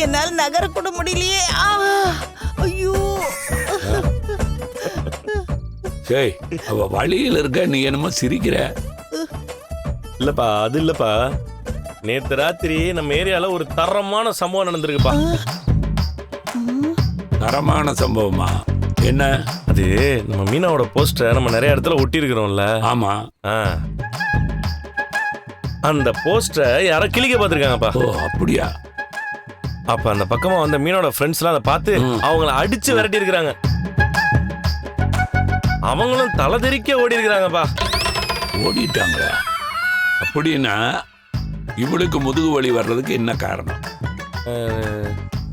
என்னால் நகர கூட முடியலையே. ஐயோ. சரி, அவ வழியில் இருக்க, நீ என்னமோ சிரிக்கிற. இல்லப்பா, அது இல்லப்பா. நேத்து ராத்திரி நம்ம ஏரியால ஒரு தரமான சம்பவம் நடந்திருக்குப்பா. தரமான சம்பவமா? என்ன அது? நம்ம மீனாவோட போஸ்டரை நம்ம நிறைய இடத்துல ஒட்டி இருக்கிறோம்ல. ஆமா. அந்த போஸ்டரை யாரோ கிழிக்க பார்த்திருக்காங்கப்பா. ஓ, அப்படியா? அப்ப அந்த பக்கமா வந்த மீனோட ஃப்ரெண்ட்ஸ் எல்லாம் அதை பார்த்து அவங்கள அடிச்சு விரட்டி இருக்கிறாங்க. அவங்களும் தலை தெறிக்க ஓடி இருக்கிறாங்கப்பா. ஓடிட்டாங்க? அப்படின்னா இவளுக்கு முதுகு வலி வர்றதுக்கு என்ன காரணம்?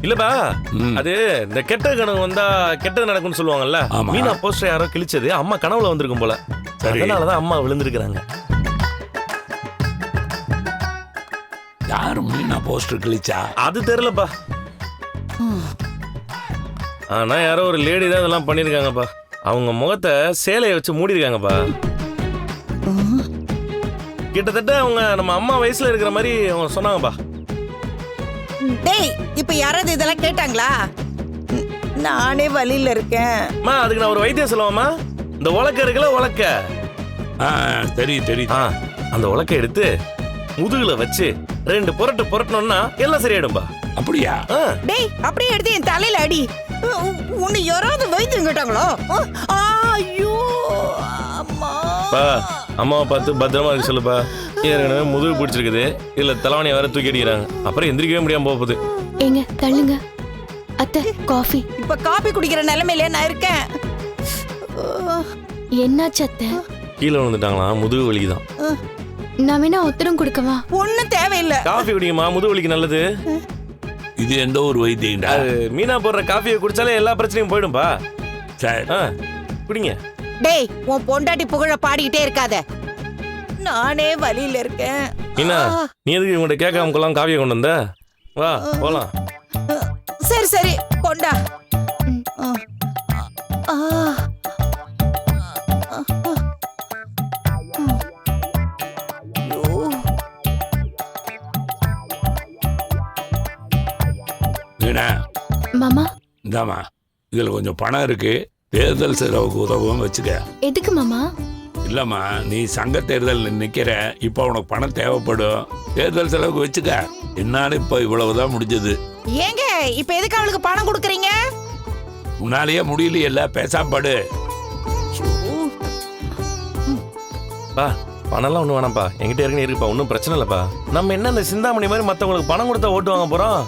இல்லப்பா, அது இந்த கெட்ட கனவு வந்தா கெட்டது நடக்கும்னு சொல்லுவாங்கல்ல. மீனா போஸ்டர் யாரோ கிழிச்சது அம்மா கனவுல வந்திருக்கும் போல. அதனாலதான் அம்மா விழுந்திருக்கிறாங்க. யாரு மீனா போஸ்டர் கிழிச்சா? அது தெரியலப்பா. ஆனா யாரோ ஒரு லேடி தான் இதெல்லாம் பண்ணிருக்காங்கப்பா. அவங்க முகத்தை சேலையை வச்சு மூடி இருக்காங்கப்பா. கிட்டத்தட்ட அவங்க நம்ம அம்மா வயசுல இருக்கிற மாதிரி அவங்க சொன்னாங்கப்பா. டேய், இப்ப யாராவது இதெல்லாம் கேட்டாங்களா? நானே வழியில இருக்கேன். அதுக்கு நான் ஒரு வைத்தியம் சொல்லுவாமா? இந்த உலக்க இருக்குல்ல, உலக்க. தெரியும். அந்த உலக்க எடுத்து முதுகுல வச்சு 2 புரட்டு புரட்டணும்னா எல்லாம் சரியாயிடும்பா. அப்படியா? டேய், அப்படியே எடுத்து என் தலையில அடி. உன்னை யாராவது வைத்தியம் கேட்டாங்களோ? ஐயோ அம்மா. அம்மாவை பார்த்து பத்திரமா இருக்கு சொல்லுப்பா. ஏற்கனவே முதுகு பிடிச்சிருக்குது, இல்ல தலைவணியை வேற தூக்கி அடிக்கிறாங்க. அப்புறம் எந்திரிக்கவே முடியாம போகுது. ஏங்க தள்ளுங்க. அத்தை, காஃபி. இப்ப காபி குடிக்கிற நிலைமையில நான் இருக்கேன். என்னாச்சு அத்தை? கீழே விழுந்துட்டாங்களா? முதுகு வலிக்குதான். நான் வேணா உத்தரம் கொடுக்கவா? ஒண்ணும் தேவையில்லை. காஃபி குடிங்கம்மா, முதுகு வலிக்கு நல்லது. இது எந்த ஒரு வைத்தியம்டா? மீனா போடுற காஃபியை குடிச்சாலே எல்லா பிரச்சனையும் போயிடும்பா. சரி, குடிங்க. டேய், உன் பொண்டாட்டி புகழ பாடிக்கிட்டே இருக்காத. நானே வழியில இருக்கேன். மீனா, நீ எதுக்கு இவங்கள்ட்ட கேட்காம கொள்ளாம காஃபியை கொண்டு வந்த? வா போலாம். சரி கொண்டா. மாமா, இந்தாமா, இதுல கொஞ்சம் பணம் இருக்கு. தேர்தல் செலவுக்கு உதவும் வச்சுக்க. எதுக்கு மாமா? இல்லம்மா, நீ சங்க தேர்தல் நிக்கிற, இப்ப உனக்கு பணம் தேவைப்படும். தேர்தல் செலவுக்கு வச்சுக்க. என்னால இப்ப இவ்வளவுதான் முடிஞ்சது. ஏங்க இப்ப எதுக்கு அவளுக்கு பணம் கொடுக்குறீங்க? உன்னாலேயே முடியலையல்ல, பேசாம படு. பணம்லாம் ஒண்ணு வேணாம்ப்பா, என்கிட்ட ஏற்கனவே இருக்குப்பா, ஒன்றும் பிரச்சனை இல்லப்பா. நம்ம என்ன இந்த சிந்தாமணி மாதிரி மற்றவங்களுக்கு பணம் கொடுத்தா ஓட்டு வாங்க போறோம்?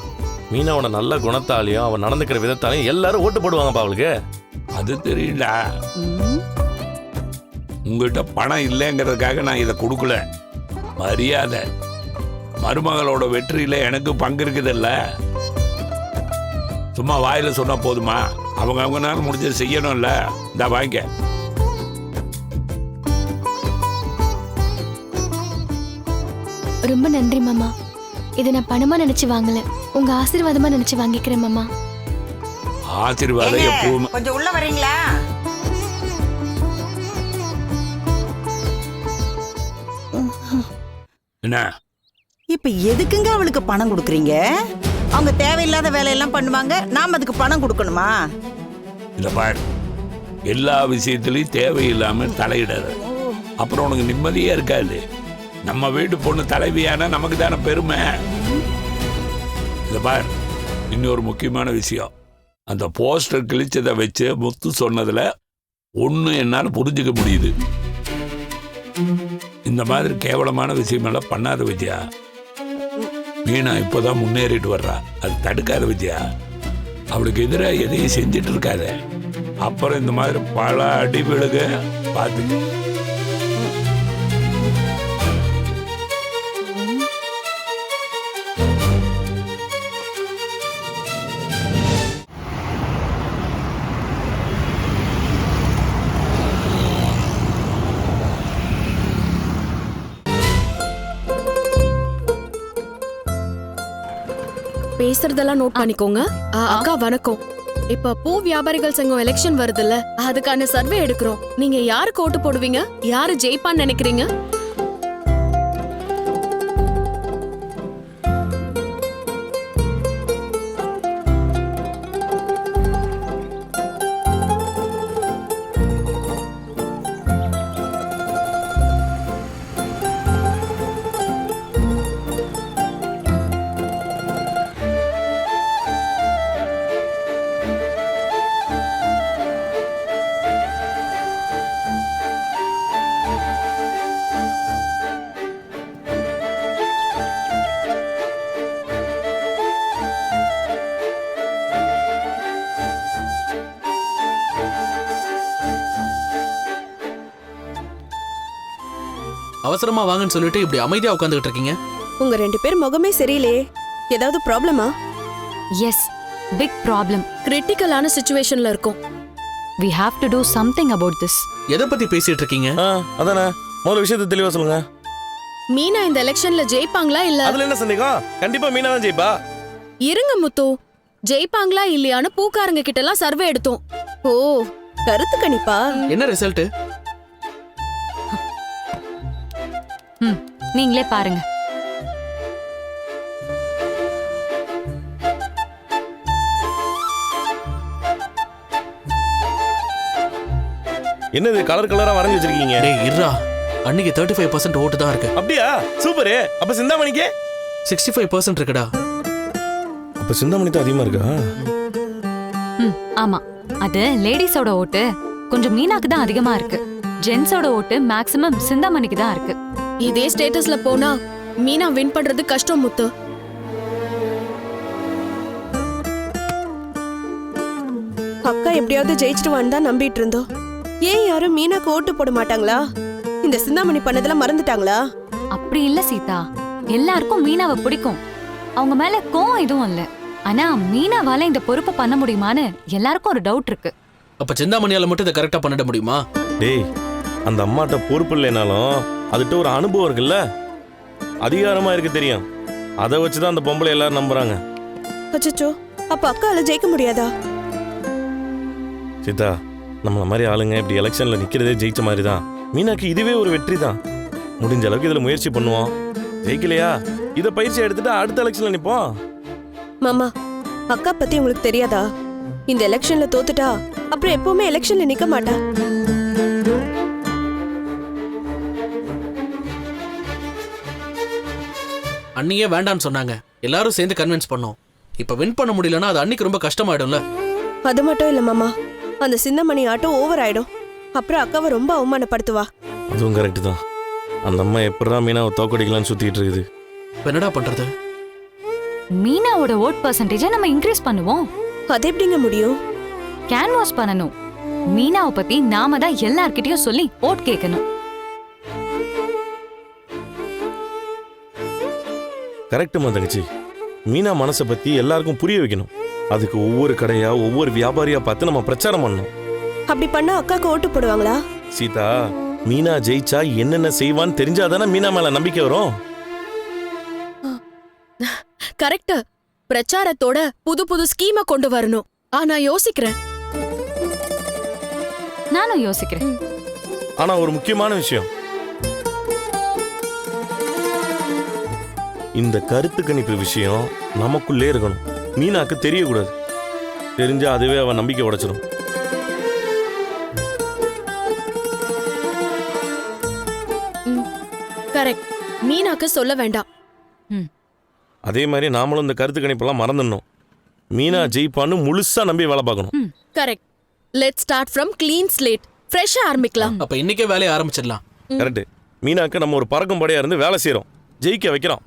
மீனாவோட நல்ல குணத்தாலையும் அவன் நடந்துக்கிற விதத்தாலையும் எல்லாரும் ஓட்டு போடுவாங்கப்பா அவளுக்கு. அது தெரியல. உங்ககிட்ட பணம் இல்லைங்கிறதுக்காக நான் இதை கொடுக்கல. மரியாதை. மருமகளோட வெற்றியில எனக்கு பங்கு இருக்குதுல்ல. சும்மா வாயில சொன்னா போதுமா? அவங்க நேரம் முடிஞ்சது செய்யணும்ல. இந்த வாங்க. ரொம்ப நன்றி மாமா. இதை நான் பணமா நினைச்சு வாங்கல, உங்க ஆசீர்வாதமா நினைச்சு வாங்கிக்கிறேன் மாமா. ஆசீர்வாதம் எப்பவும். கொஞ்சம் உள்ள வரீங்களா? என்ன இப்ப எதுக்குங்க அவளுக்கு பணம் கொடுக்குறீங்க? அவங்க தேவையில்லாத வேலையெல்லாம் பண்ணுவாங்க, நாம அதுக்கு பணம் கொடுக்கணுமா? இத பாரு, எல்லா விஷயத்திலையும் தேவையில்லாம தலையிடாது. அப்புறம் உனக்கு நிம்மதியே இருக்காது. நம்ம வீட்டு பொண்ணு தலைவியான நமக்கு தானே பெருமை. இத பாரு, இன்னொரு முக்கியமான விஷயம். அந்த போஸ்டர் கிழிச்சதை வச்சு முத்து சொன்னதுல ஒண்ணு என்னால புரிஞ்சுக்க முடியுது. இந்த மாதிரி கேவலமான விஷயமெல்லாம் பண்ணாத விஜயா. மீனா இப்பதான் முன்னேறிட்டு வர்றா, அது தடுக்காத விஜயா. அவளுக்கு எதிராக எதையும் செஞ்சிட்டு இருக்காத. அப்புறம் இந்த மாதிரி பல அடி விழுக பார்த்து. பேசுறதெல்லாம் நோட் பண்ணிக்கோங்க. அக்கா வணக்கம். இப்ப பூ வியாபாரிகள் சங்கம் எலெக்ஷன் வருதுல்ல, அதுக்கான சர்வே எடுக்கிறோம். நீங்க யாருக்கு ஓட்டு போடுவீங்க? யாரு ஜெயிப்பான்னு நினைக்கிறீங்க? அவசரமா வாங்கன்னு சொல்லிட்டு இப்படி அமைதியா உட்காந்துக்கிட்டு இருக்கீங்க? உங்க 2 பேர் முகமே சரியில்லையே. ஏதாவது ப்ராப்ளமா? Yes, big problem. கிரிட்டிக்கலான சிச்சுவேஷன்ல இருக்கோம். We have to do something about this. எதை பத்தி பேசிட்டு இருக்கீங்க? அதானே முதல்ல விஷயத்தை தெளிவா சொல்லுங்க. மீனா இந்த எலெக்ஷன்ல ஜெயிப்பாங்களா இல்ல? அதுல என்ன சந்தேகம்? கண்டிப்பா மீனா தான் ஜெயிப்பா. இருங்க முத்து, ஜெயிப்பாங்களா இல்லையான்னு பூக்காரங்க கிட்ட எல்லாம் சர்வே எடுத்தோம். ஓ, கருத்து கணிப்பா? என்ன ரிசல்ட்? நீங்களே பாருங்க. என்னது கலர் கலரா வரைஞ்சு வச்சிருக்கீங்க? டேய் இருடா, அன்னைக்கு 35% ஓட்டு தான் இருக்கு. அப்படியா? சூப்பர். அப்ப சிந்தாமணிக்கு 65% இருக்குடா. அப்ப சிந்தாமணி தான் அதிகமா இருக்கா? ஆமா, அது லேடிஸோட ஓட்டு கொஞ்சம் மீனாக்கு தான் அதிகமா இருக்கு. ஜென்ஸோட ஓட்டு மேக்ஸிமம் சிந்தாமணிக்கு தான் இருக்கு. இதே ஸ்டேட்டஸ்ல போனா மீனா வின் பண்றது கஷ்டம் முத்து. அக்கா எப்படியாவது ஜெயிச்சிடுவான்னு தான் நம்பிட்டு இருந்தோம். ஏன் யாரும் மீனாக்கு ஓட்டு போட மாட்டாங்களா? இந்த சிந்தாமணி பண்ணதெல்லாம் மறந்துட்டாங்களா? அப்படி இல்ல சீதா, எல்லாருக்கும் மீனாவை பிடிக்கும். அவங்க மேல கோவம் எதுவும் இல்ல. ஆனா மீனாவால இந்த பொறுப்பை பண்ண முடியுமான்னு எல்லாருக்கும் ஒரு டவுட் இருக்கு. அப்ப சிந்தாமணியால மட்டும் இதை கரெக்டா பண்ணிட முடியுமா? டேய், அந்த அம்மாட்ட பொறுப்பு இல்லைனாலும் அதுகிட்ட ஒரு அனுபவம் இருக்குல்ல, அதிகாரமா இருக்கு தெரியும். அதை வச்சுதான் அந்த பொம்பளை எல்லாரும் நம்புறாங்க. அச்சச்சோ, அப்ப அக்கால ஜெயிக்க முடியாதா? சீதா, நம்மள மாதிரி ஆளுங்க இப்படி எலெக்ஷன்ல நிக்கிறதே ஜெயிச்ச மாதிரி தான். மீனாக்கு இதுவே ஒரு வெற்றி தான். முடிஞ்ச அளவுக்கு இதுல முயற்சி பண்ணுவோம். ஜெயிக்கலையா இதை பயிற்சி எடுத்துட்டு அடுத்த எலெக்ஷன்ல நிப்போம். மாமா, அக்கா பத்தி உங்களுக்கு தெரியாதா? இந்த எலெக்ஷன்ல தோத்துட்டா அப்புறம் எப்பவுமே எலெக்ஷன்ல நிக்க மாட்டா. அன்னியே வேண்டான்னு சொன்னாங்க, எல்லாரும் சேர்ந்து கன்வின்ஸ் பண்ணோம். இப்ப வின் பண்ண முடியலன்னா அது அன்னைக்கு ரொம்ப கஷ்டமாயிடும்ல. அது மட்டும் இல்ல மாமா, அந்த சின்னமணி ஆட்டம் ஓவர் ஆயிடும். அப்புறம் அக்காவை ரொம்ப அவமானப்படுத்துவா. அதுவும் கரெக்ட் தான். அந்த அம்மா எப்படா மீனாவை தோக்கடிக்கலாம்னு சுத்திட்டு இருக்குது. இப்ப என்னடா பண்றது? மீனாவோட ஓட் பர்சன்டேஜை நம்ம இன்க்ரீஸ் பண்ணுவோம். அது எப்படிங்க முடியும்? கேன்வாஸ் பண்ணணும். மீனாவை பத்தி நாம தான் எல்லார்கிட்டயும் சொல்லி ஓட் கேட்கணும். கரெக்டுமா தங்கச்சி, மீனா மனசை பத்தி எல்லாருக்கும் புரிய வைக்கணும். அதுக்கு ஒவ்வொரு கடையா ஒவ்வொரு வியாபாரியா பார்த்து நம்ம பிரச்சாரம் பண்ணணும். அப்படி பண்ணா அக்காக்கு ஓட்டு போடுவாங்களா? சீதா, மீனா ஜெயிச்சா என்னென்ன செய்வான்னு தெரிஞ்சாதானே மீனா மேல நம்பிக்கை வரும். கரெக்ட். பிரச்சாரத்தோட புது புது ஸ்கீமை கொண்டு வரணும். ஆனா யோசிக்கிறேன். நானும் யோசிக்கிறேன். ஆனா ஒரு முக்கியமான விஷயம், இந்த கருத்து கணிப்பு விஷயம் நமக்குள்ளே இருக்கணும். மீனாக்கு தெரியக்கூடாது. தெரிஞ்சா அதுவே அவன் நம்பிக்கை உடைச்சிடும். கரெக்ட். மீனாக்கு சொல்ல வேண்டாம். அதே மாதிரி நாமளும் இந்த கருத்து கணிப்பெல்லாம் மறந்துடணும். மீனா ஜெயிப்பான்னு முழுசா நம்பி வேலை பார்க்கணும். Correct. Let's start from clean slate. ஃப்ரெஷ்ஷா ஆரம்பிக்கலாம். அப்ப இன்னைக்கே வேலையை ஆரம்பிச்சிடலாம். கரெக்ட். மீனாக்கு நம்ம ஒரு பறக்கும் படையா இருந்து வேலை செய்யறோம், ஜெயிக்க வைக்கிறோம்.